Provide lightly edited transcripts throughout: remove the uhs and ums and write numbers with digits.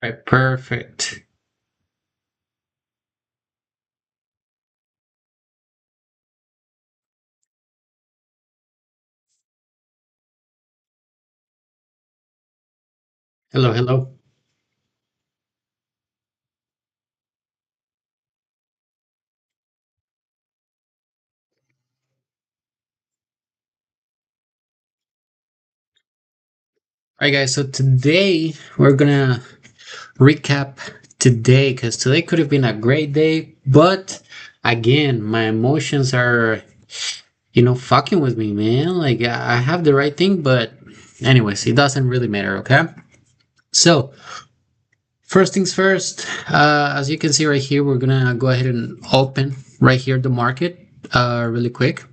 Right, perfect. Hello, hello. All right, guys. So today we're gonna recap today because today could have been a great day, but again, my emotions are, fucking with me, man. Like I have the right thing, but anyways, it doesn't really matter. Okay. So first things first. As you can see right here, we're gonna go ahead and open right here the market, really quick.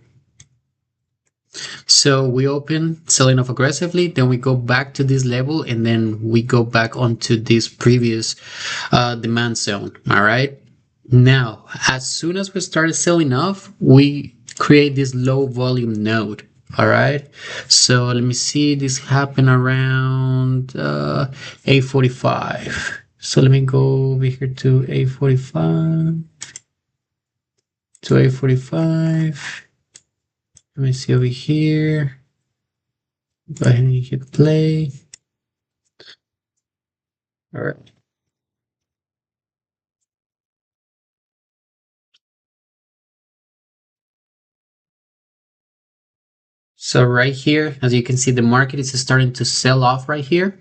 So we open selling off aggressively, then we go back to this level, and then we go back onto this previous demand zone. All right. Now, as soon as we started selling off, we create this low volume node. All right. So let me see. This happened around 8:45. So let me go over here to 8:45. To 8:45. Let me see over here. Go ahead and hit play. All right. So right here, as you can see, the market is starting to sell off right here.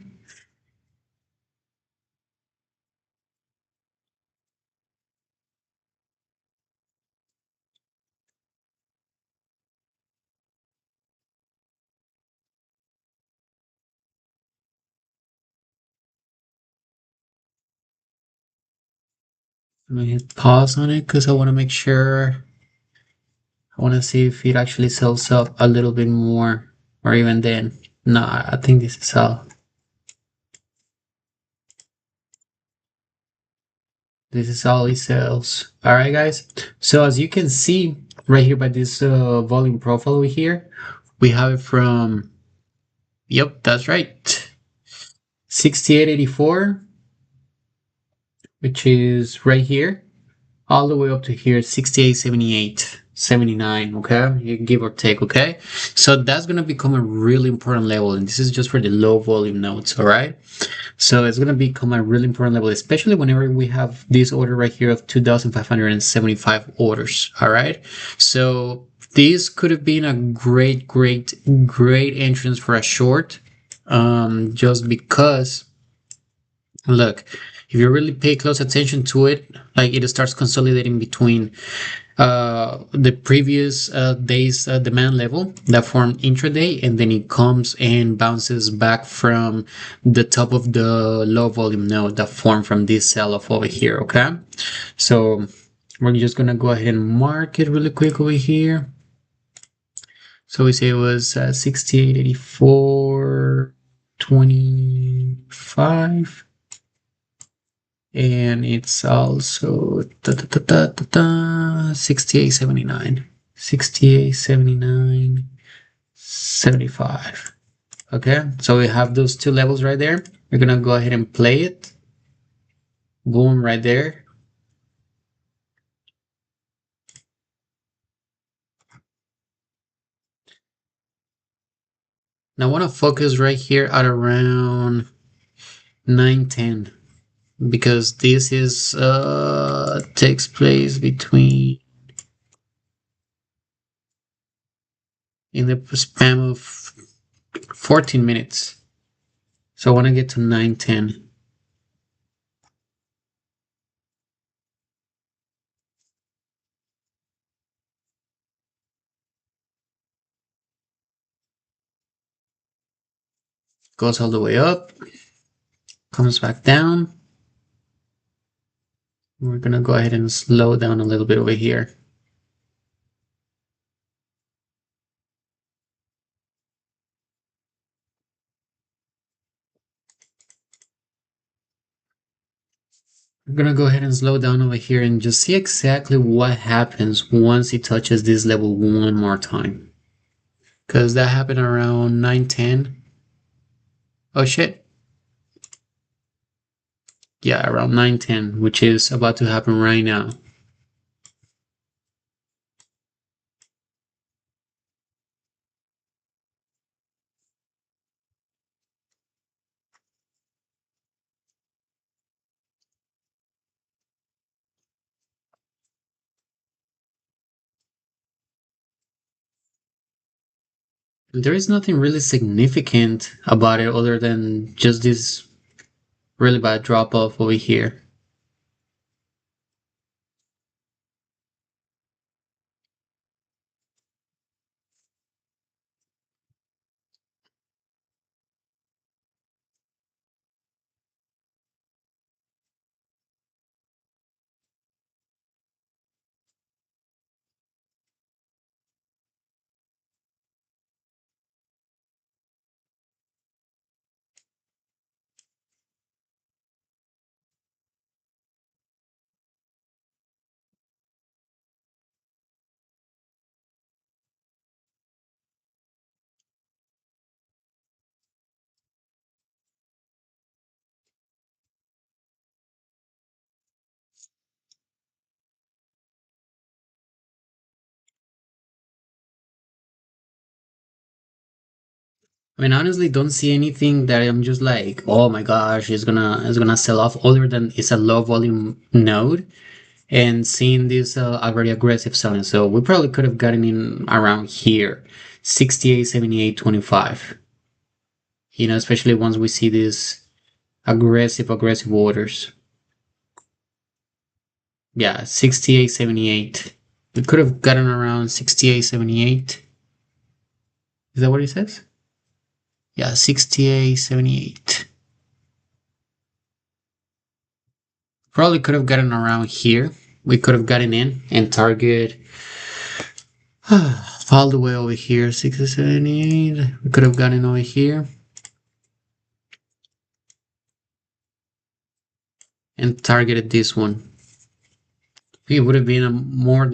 Let me hit pause on it because I want to make sure. I want to see if it actually sells up a little bit more or even then. No, I think this is all. This is all it sells. All right, guys. So as you can see right here by this volume profile over here, we have it from, yep, that's right, 6884, which is right here, all the way up to here, 68, 78, 79. Okay, you give or take. Okay, so that's gonna become a really important level, and this is just for the low volume nodes. All right, so it's gonna become a really important level, especially whenever we have this order right here of 2,575 orders. All right, so this could have been a great entrance for a short, just because, look, if you really pay close attention to it, like it starts consolidating between the previous day's demand level that formed intraday, and then it comes and bounces back from the top of the low volume node that formed from this sell off over here. Okay, so we're just gonna go ahead and mark it really quick over here. So we say it was 68.8425, and it's also 68.79, 68.79.75. Okay, so we have those two levels right there. We're gonna go ahead and play it. Boom, right there. Now I want to focus right here at around 9:10, because this is takes place between, in the span of 14 minutes. So I want to get to 9:10. Goes all the way up, comes back down. We're gonna go ahead and slow down a little bit over here. We're gonna go ahead and slow down over here and just see exactly what happens once it touches this level one more time. Because that happened around 9:10. Oh shit. Yeah, around 9:10, which is about to happen right now. There is nothing really significant about it other than just this really bad drop off over here. I mean, honestly, don't see anything that I'm just like, oh my gosh, it's gonna sell off. Other than it's a low volume node, and seeing this a very aggressive selling. So we probably could have gotten in around here, 68, 78, 25. You know, especially once we see these aggressive orders. Yeah, 68, 78. We could have gotten around 68, 78. Is that what it says? Yeah, 68, 78. Probably could have gotten around here. We could have gotten in and target all the way over here, 60, 78. We could have gotten over here and targeted this one. It would have been a more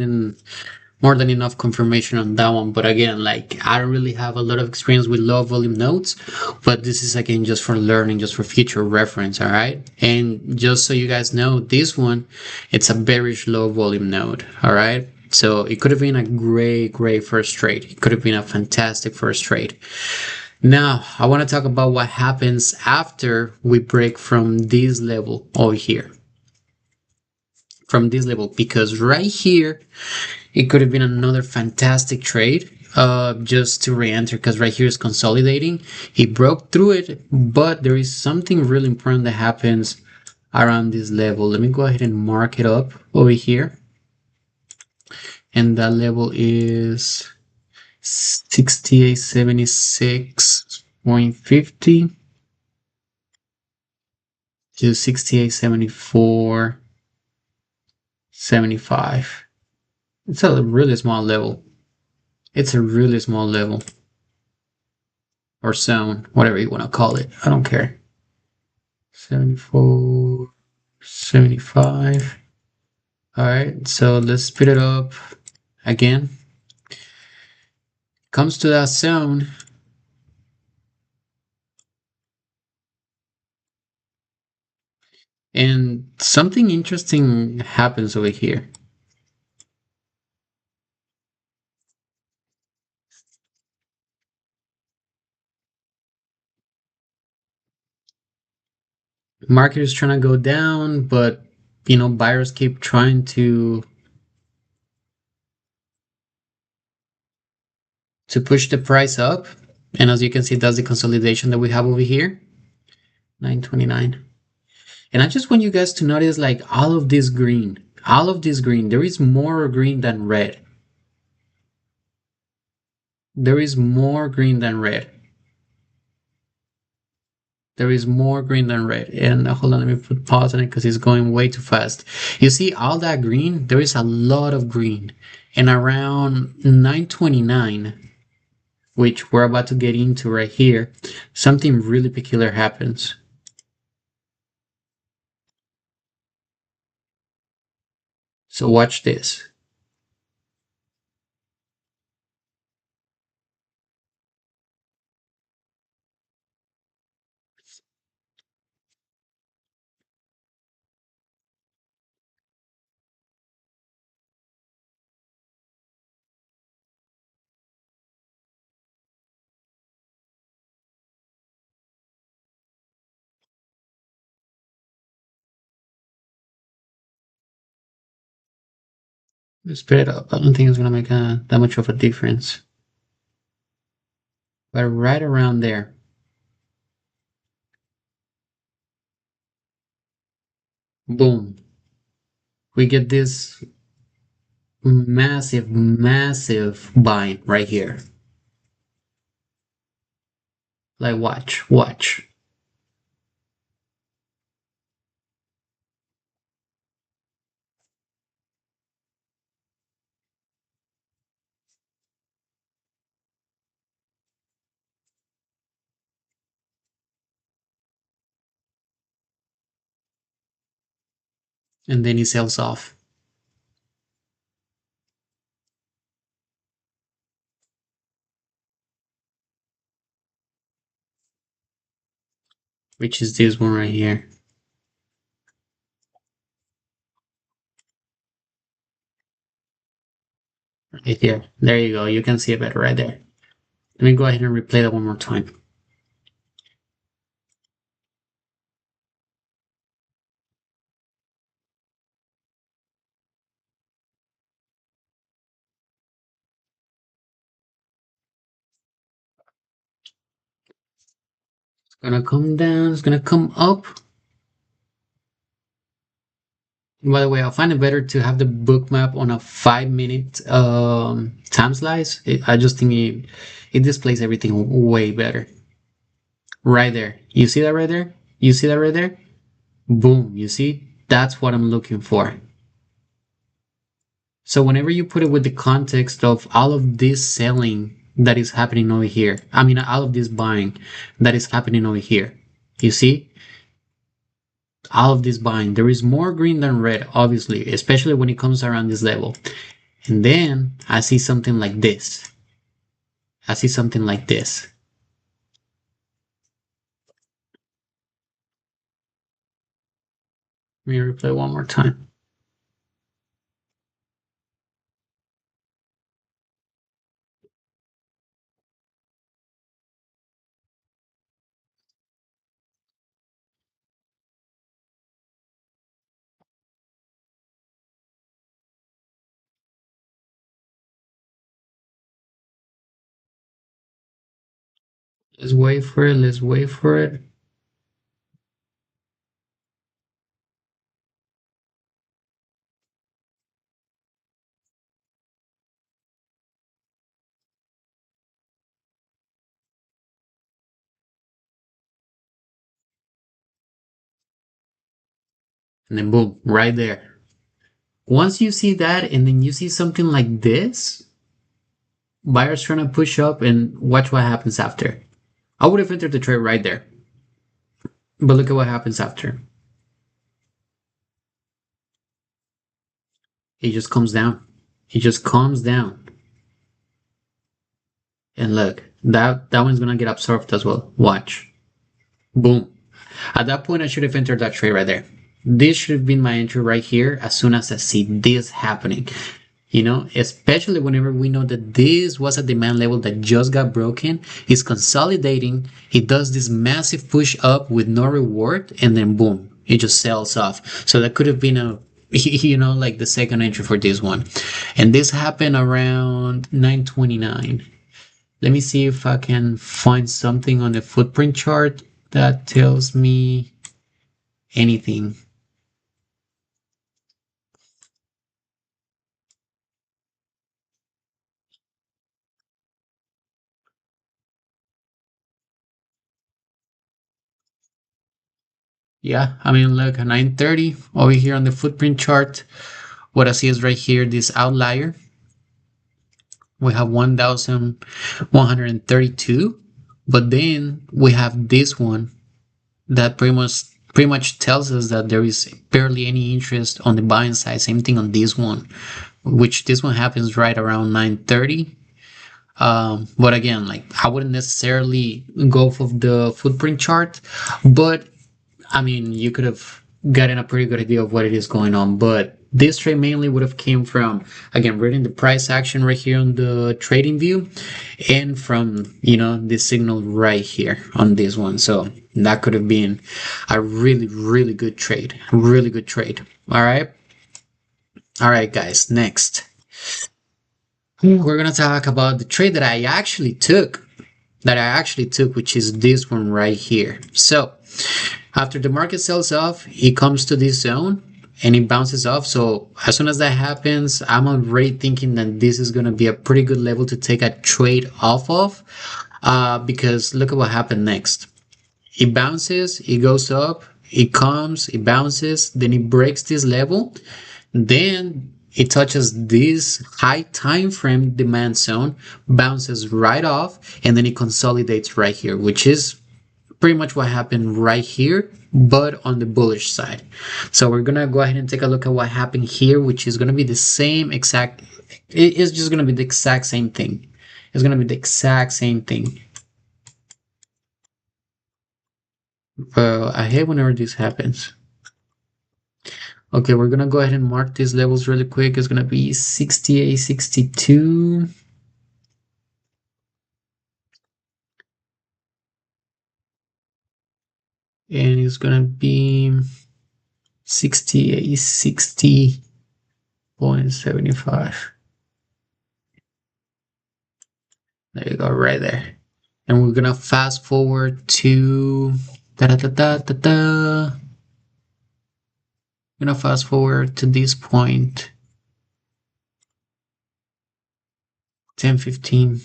than enough confirmation on that one. But again, like I don't really have a lot of experience with low volume nodes, but this is again just for learning, just for future reference, all right? And just so you guys know, this one, it's a bearish low volume node, all right? So it could have been a great first trade. It could have been a fantastic first trade. Now, I want to talk about what happens after we break from this level over here. From this level, because right here it could have been another fantastic trade just to re-enter, because right here is consolidating. He broke through it, but there is something really important that happens around this level. Let me go ahead and mark it up over here, and that level is 68.76.50 to 68.74.75. It's a really small level. It's a really small level. Or zone, whatever you want to call it. I don't care. 74, 75. All right, so let's speed it up again. Comes to that zone. And something interesting happens over here. Market is trying to go down, but buyers keep trying to push the price up. And as you can see, that's the consolidation that we have over here. 929. And I just want you guys to notice like all of this green. All of this green. There is more green than red. There is more green than red. There is more green than red. And hold on, let me put pause on it because it's going way too fast. You see all that green? There is a lot of green. And around 929, which we're about to get into right here, something really peculiar happens. So watch this. Split it up. I don't think it's gonna make that much of a difference. But right around there. Boom. We get this massive, massive bind right here. Like, watch, watch. And then he sells off. Which is this one right here. Right here. There you go. You can see it better right there. Let me go ahead and replay that one more time. It's gonna come down. It's gonna come up. By the way, I find it better to have the Bookmap on a 5-minute time slice. I just think it displays everything way better. Right there. You see that right there? You see that right there? Boom. You see? That's what I'm looking for. So whenever you put it with the context of all of this selling that is happening over here, I mean, all of this buying that is happening over here, you see? All of this buying, there is more green than red, obviously, especially when it comes around this level. And then I see something like this. I see something like this. Let me replay one more time. Let's wait for it. Let's wait for it. And then boom, right there. Once you see that and then you see something like this, buyers trying to push up and watch what happens after. I would have entered the trade right there. But look at what happens after. He just comes down. He just calms down. And look, that one's gonna get absorbed as well. Watch. Boom. At that point, I should have entered that trade right there. This should have been my entry right here as soon as I see this happening. You know, especially whenever we know that this was a demand level that just got broken. He's consolidating. He does this massive push up with no reward, and then boom, it just sells off. So that could have been a, you know, like the second entry for this one. And this happened around 929. Let me see if I can find something on the footprint chart that tells me anything. Yeah, I mean, look, at 930 over here on the footprint chart, what I see is right here, this outlier. We have 1,132, but then we have this one that pretty much tells us that there is barely any interest on the buying side. Same thing on this one, which this one happens right around 930. But again, like I wouldn't necessarily go for the footprint chart, but I mean, you could have gotten a pretty good idea of what it is going on. But this trade mainly would have came from, again, reading the price action right here on the trading view, and from, you know, this signal right here on this one. So that could have been a really, really good trade. Really good trade. All right. All right, guys. Next, We're gonna talk about the trade that I actually took. Which is this one right here. So after the market sells off, it comes to this zone and it bounces off. So as soon as that happens, I'm already thinking that this is going to be a pretty good level to take a trade off of, because look at what happened next. It bounces, it goes up, it comes, it bounces, then it breaks this level, then it touches this high time frame demand zone, bounces right off, and then it consolidates right here, which is pretty much what happened right here, but on the bullish side. So we're gonna go ahead and take a look at what happened here, which is gonna be the same exact, it is just gonna be the exact same thing. It's gonna be the exact same thing. I hate whenever this happens. Okay, we're gonna go ahead and mark these levels really quick. It's gonna be 68, 62. And it's gonna be 68, 60.75. There you go, right there. And we're gonna fast forward to da da da da da da. I'm gonna fast forward to this point. 10:15.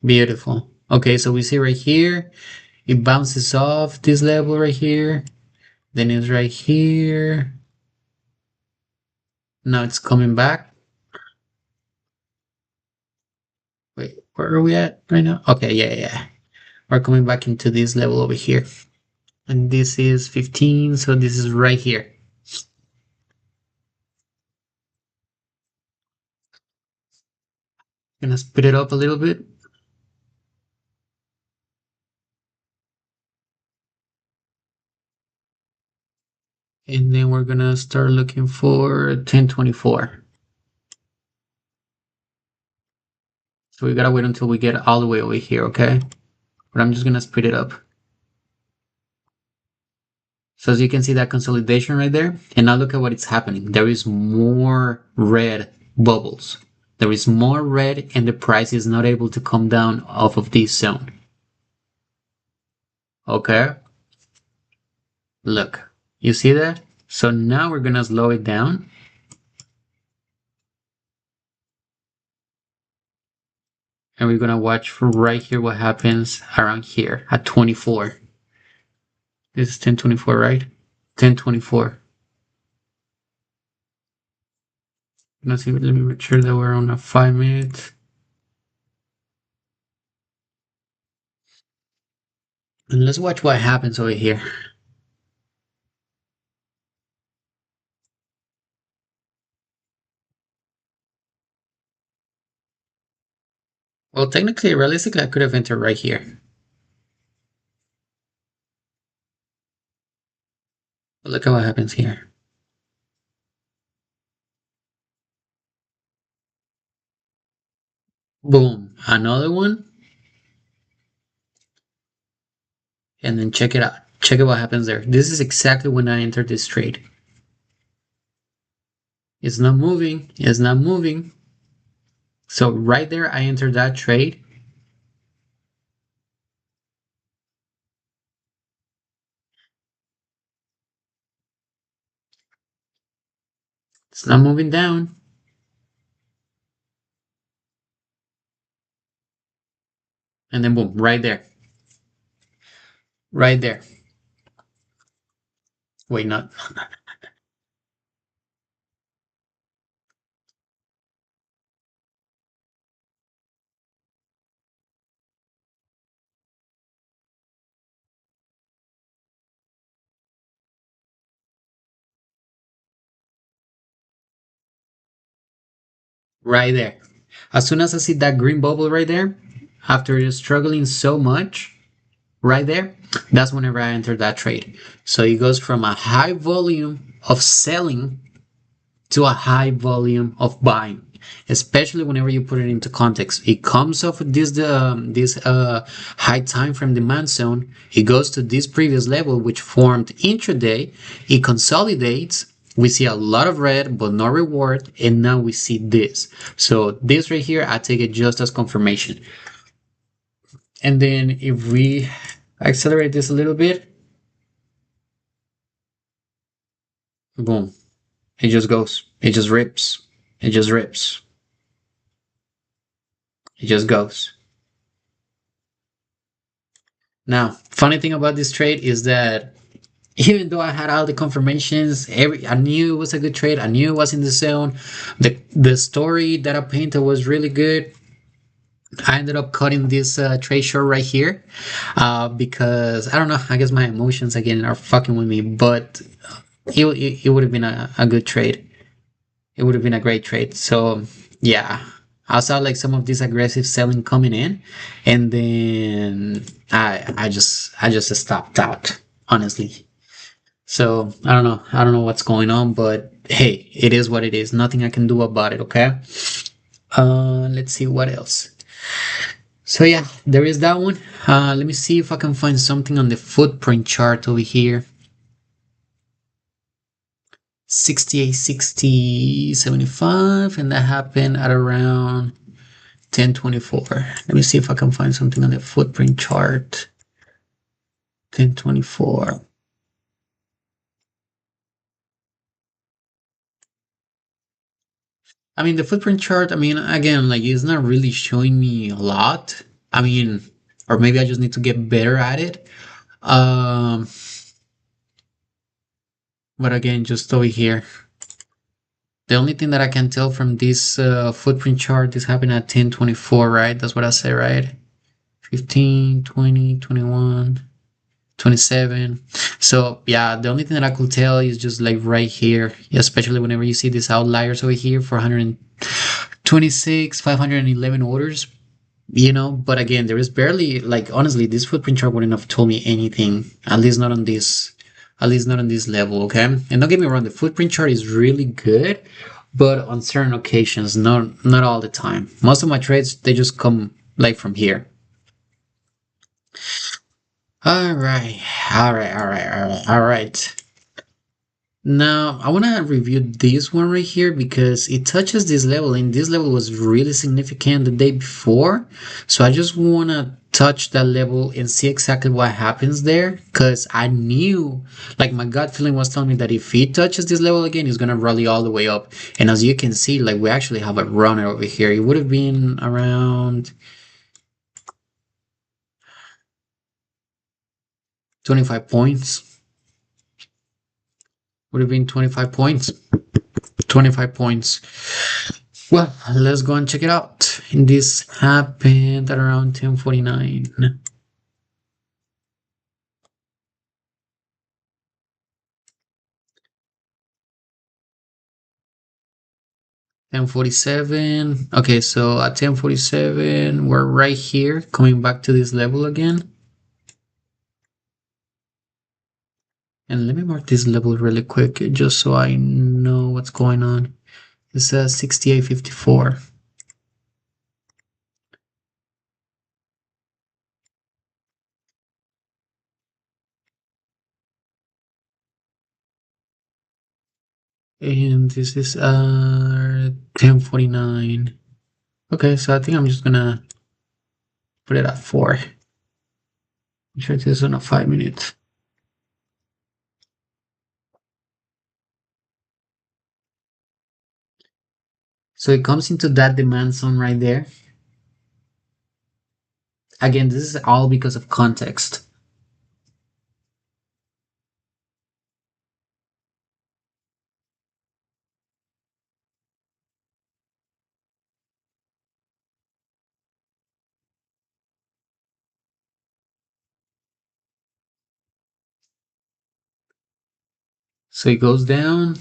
Beautiful. Okay, so we see right here, it bounces off this level right here. Then it's right here. Now it's coming back. Wait, where are we at right now? Okay, yeah. We're coming back into this level over here. And this is 15, so this is right here. Gonna speed it up a little bit. And then we're gonna start looking for 1024. So we gotta wait until we get all the way over here, okay? But I'm just gonna speed it up. So as you can see that consolidation right there, and now look at what is happening. There is more red bubbles. There is more red and the price is not able to come down off of this zone. Okay? Look, you see that? So now we're gonna slow it down. And we're gonna watch for right here what happens around here at 24. This is 1024, right? 1024. Let's see, let me make sure that we're on a 5 minute. And let's watch what happens over here. Well, technically, realistically, I could have entered right here. But look at what happens here. Boom, another one. And then check it out. Check out what happens there. This is exactly when I entered this trade. It's not moving. It's not moving. So right there, I entered that trade. It's not moving down. And then boom, right there. Right there. Wait, not. Right there. As soon as I see that green bubble right there, after struggling so much, right there, that's whenever I enter that trade. So it goes from a high volume of selling to a high volume of buying. especially whenever you put it into context. It comes off of this high time frame demand zone. It goes to this previous level, which formed intraday. It consolidates. We see a lot of red, but no reward, and now we see this. So this right here, I take it just as confirmation. And then if we accelerate this a little bit, boom, it just goes. It just rips. It just rips. It just goes. Now, funny thing about this trade is that even though I had all the confirmations, I knew it was a good trade. I knew it was in the zone. The story that I painted was really good. I ended up cutting this trade short right here because I don't know. I guess my emotions again are fucking with me, but it would have been a good trade. It would have been a great trade. So yeah, I saw like some of this aggressive selling coming in, and then I just stopped out honestly. So I don't know what's going on, but hey, it is what it is. Nothing I can do about it. Okay. Let's see what else. So yeah, there is that one. Let me see if I can find something on the footprint chart over here. 68, 60, 75, and that happened at around 1024. Let me see if I can find something on the footprint chart. 1024. I mean, the footprint chart, I mean, again, like it's not really showing me a lot. I mean, or maybe I just need to get better at it. Um, but again, just over here. The only thing that I can tell from this footprint chart is happening at 1024, right? That's what I say, right? 15, 20, 21, 27. So yeah, the only thing that I could tell is just like right here, especially whenever you see these outliers over here for 126, 511 orders, but again, there is barely, like, honestly, this footprint chart wouldn't have told me anything, at least not on this level, okay? And don't get me wrong, the footprint chart is really good, but on certain occasions, not all the time. Most of my trades, they just come like from here. All right, all right, all right, all right, all right. Now, I want to review this one right here because it touches this level, and this level was really significant the day before. So I just want to touch that level and see exactly what happens there because I knew, like, my gut feeling was telling me that if it touches this level again, it's going to rally all the way up. And as you can see, like, we actually have a runner over here. It would have been around 25 points. Would have been 25 points. 25 points. Well, let's go and check it out. And this happened at around 10:49. 10:47. Okay, so at 10:47, we're right here, coming back to this level again. And let me mark this level really quick, just so I know what's going on. It says 68.54. And this is 10:49. Okay, so I think I'm just gonna put it at 4. I'm sure this is on a 5 minute. So it comes into that demand zone right there. Again, this is all because of context. So it goes down.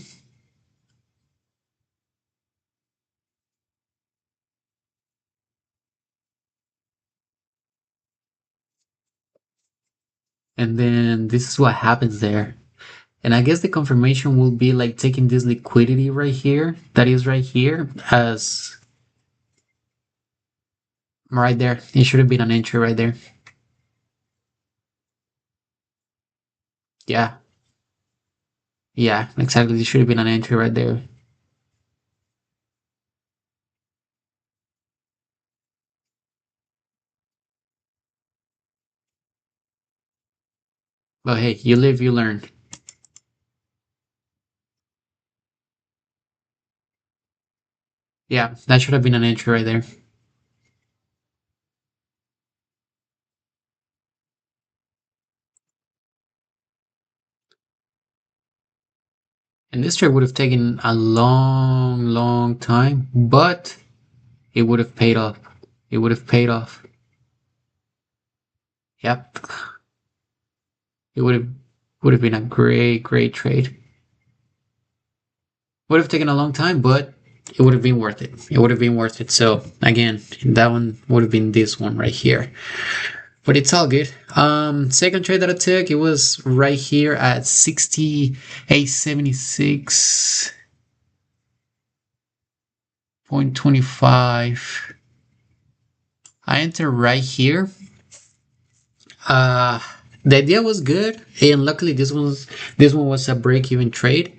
And then this is what happens there. And I guess the confirmation will be like taking this liquidity right here, that is right here, as right there. It should have been an entry right there. Yeah. Yeah, exactly. It should have been an entry right there. But hey, you live, you learn. Yeah, that should have been an entry right there. And this trade would have taken a long, long time, but it would have paid off. It would have paid off. Yep. It would have been a great, great trade. Would have taken a long time, but it would have been worth it. It would have been worth it. So again, that one would have been this one right here. But it's all good. Second trade that I took, it was right here at 6876.25. I entered right here. Uh the idea was good, and luckily this one was a break-even trade,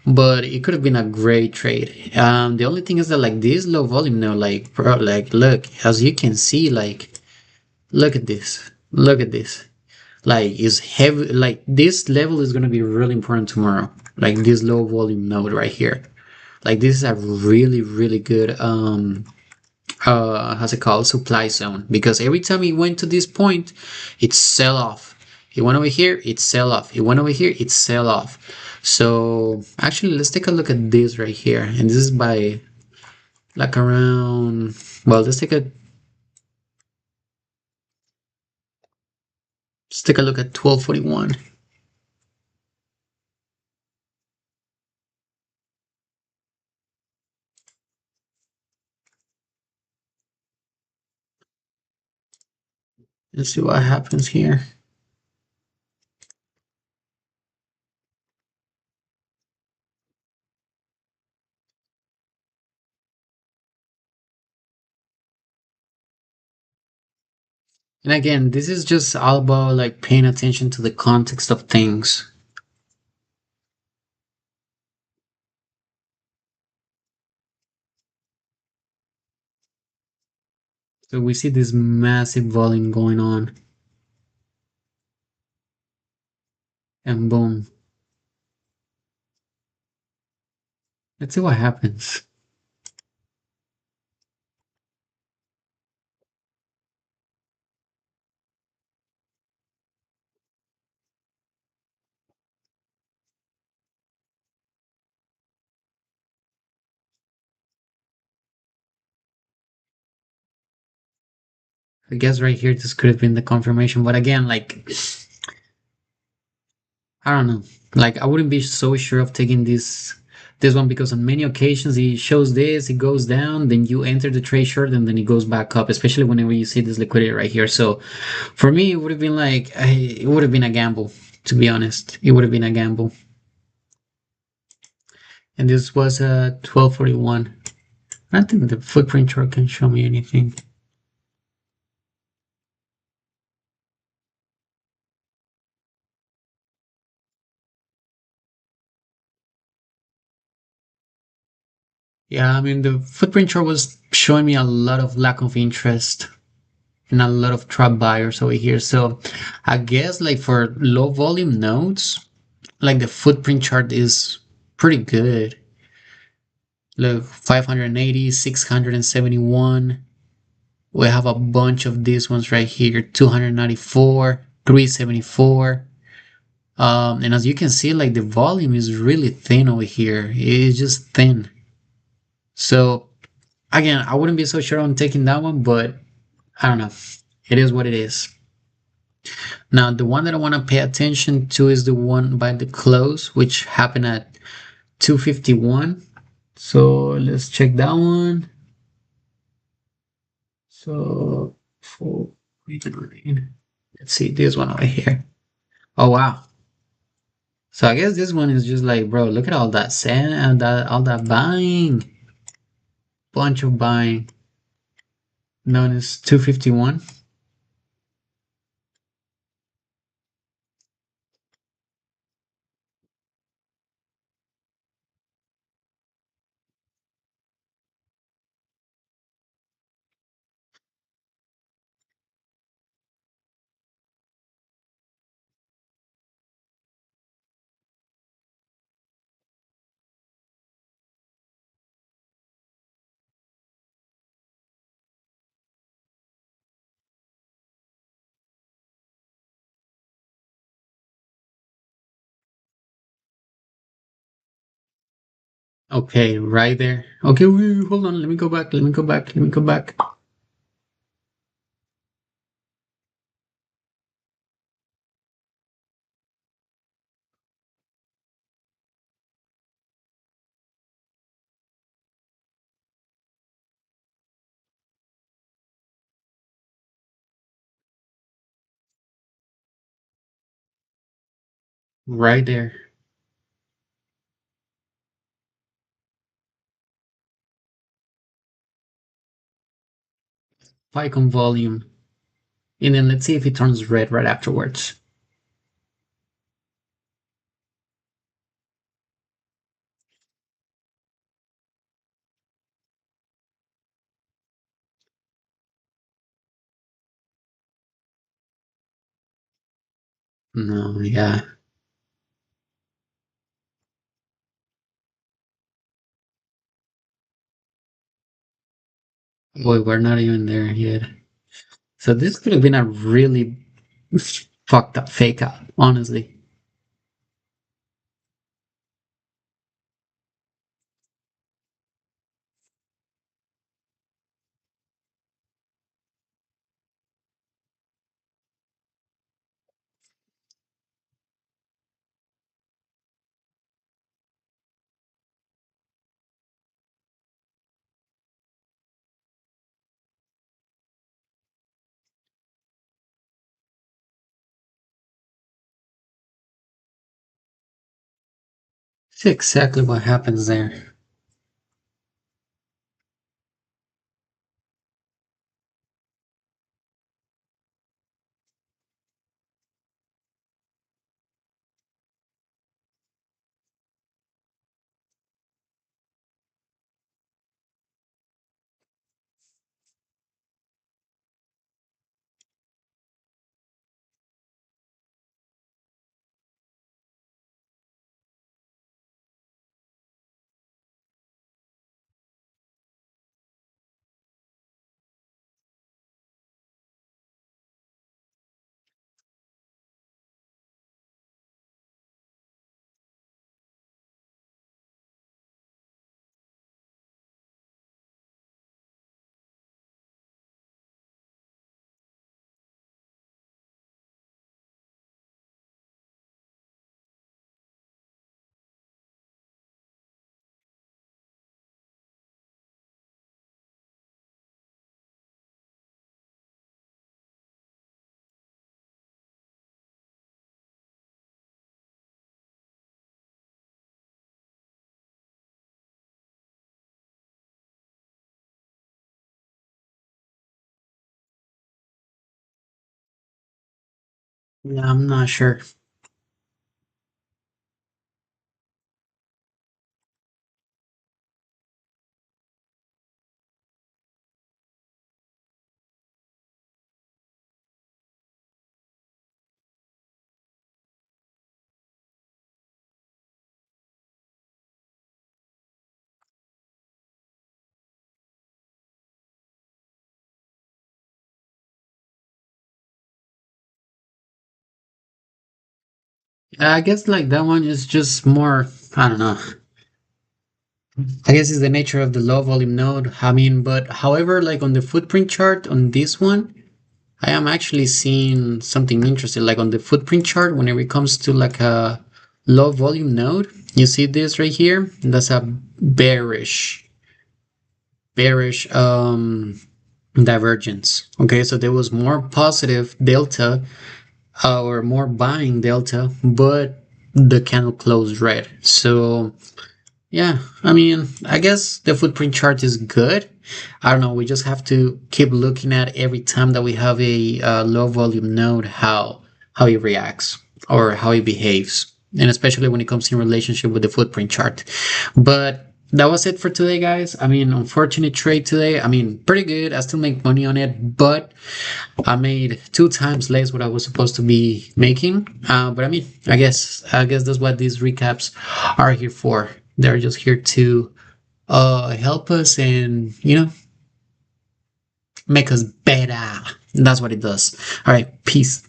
but it could have been a great trade. The only thing is that like this low volume now, like bro, like look, as you can see, like look at this, look at this. Like is heavy, like this level is gonna be really important tomorrow. Like this low volume node right here. Like this is a really, really good how's it called, supply zone, because every time it went to this point it sell off. It went over here, it sell off. It went over here, it sell off. So actually let's take a look at this right here, and this is by like around, well, let's take a look at 1241. Let's see what happens here. And again, this is just all about like paying attention to the context of things. So we see this massive volume going on, and boom. Let's see what happens. I guess right here this could have been the confirmation, but again, like I don't know. Like I wouldn't be so sure of taking this one, because on many occasions it shows this, it goes down, then you enter the trade short, and then it goes back up, especially whenever you see this liquidity right here. So for me, it would have been like it would have been a gamble, to be honest. It would have been a gamble. And this was 1241. I don't think the footprint chart can show me anything. Yeah, I mean the footprint chart was showing me a lot of lack of interest and a lot of trap buyers over here. So I guess like for low volume nodes, like the footprint chart is pretty good. Look, 580, 671. We have a bunch of these ones right here, 294, 374. And as you can see, like the volume is really thin over here. It's just thin. So again, I wouldn't be so sure on taking that one, but I don't know. It is what it is. Now, the one that I want to pay attention to is the one by the close, which happened at 251. So let's check that one. So for let's see this one over here. Oh wow. So I guess this one is just like, bro, look at all that sand and that all that buying, bunch of buying. Known as 251. Okay, right there. Okay, wait, hold on. Let me go back. Let me go back. Let me go back. Right there. Spike on volume. And then let's see if it turns red right afterwards. No, yeah. Boy, we're not even there yet. So this could have been a really fucked up fake out, honestly. It's exactly what happens there. Yeah, I'm not sure. Yeah, I guess like that one is just more, I don't know. I guess it's the nature of the low volume node. I mean, but however, like on the footprint chart on this one, I am actually seeing something interesting. Like on the footprint chart, whenever it comes to like a low volume node, you see this right here? That's a bearish divergence. Okay, so there was more positive delta or more buying delta, but the candle closed red. So yeah, I mean, I guess the footprint chart is good. I don't know. We just have to keep looking at every time that we have a low volume node how it reacts or how it behaves, and especially when it comes in relationship with the footprint chart. But that was it for today, guys. I mean, unfortunate trade today. I mean, pretty good. I still make money on it, but I made 2 times less what I was supposed to be making. But I mean, I guess that's what these recaps are here for. They're just here to help us and make us better. That's what it does. All right, peace.